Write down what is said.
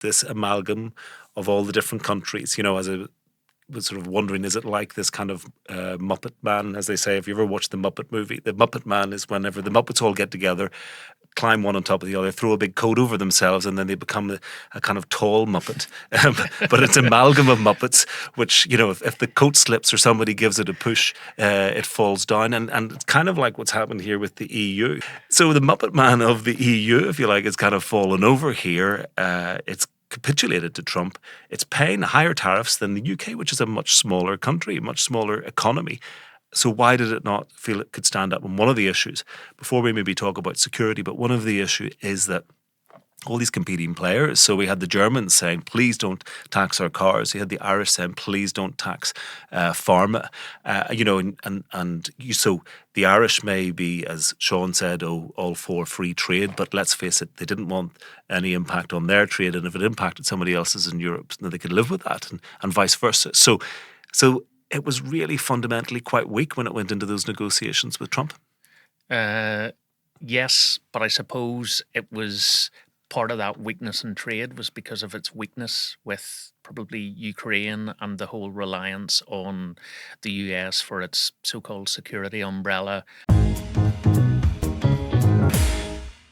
this amalgam of all the different countries. As I was sort of wondering, is it like this kind of Muppet Man, as they say? If you ever watched the Muppet movie, the Muppet Man is whenever the Muppets all get together, climb one on top of the other, throw a big coat over themselves, and then they become a kind of tall Muppet. But it's amalgam of Muppets, which, if the coat slips or somebody gives it a push, it falls down. And it's kind of like what's happened here with the EU. So the Muppet Man of the EU, if you like, has kind of fallen over here. It's capitulated to Trump. It's paying higher tariffs than the UK, which is a much smaller country, a much smaller economy. So why did it not feel it could stand up? And one of the issues, before we maybe talk about security, but one of the issue is that all these competing players. So we had the Germans saying, please don't tax our cars. You had the Irish saying, please don't tax pharma. So the Irish may be, as Sean said, all for free trade, but let's face it, they didn't want any impact on their trade. And if it impacted somebody else's in Europe, then they could live with that, and vice versa. So it was really fundamentally quite weak when it went into those negotiations with Trump. Yes, but I suppose it was part of that weakness in trade was because of its weakness with probably Ukraine and the whole reliance on the US for its so-called security umbrella.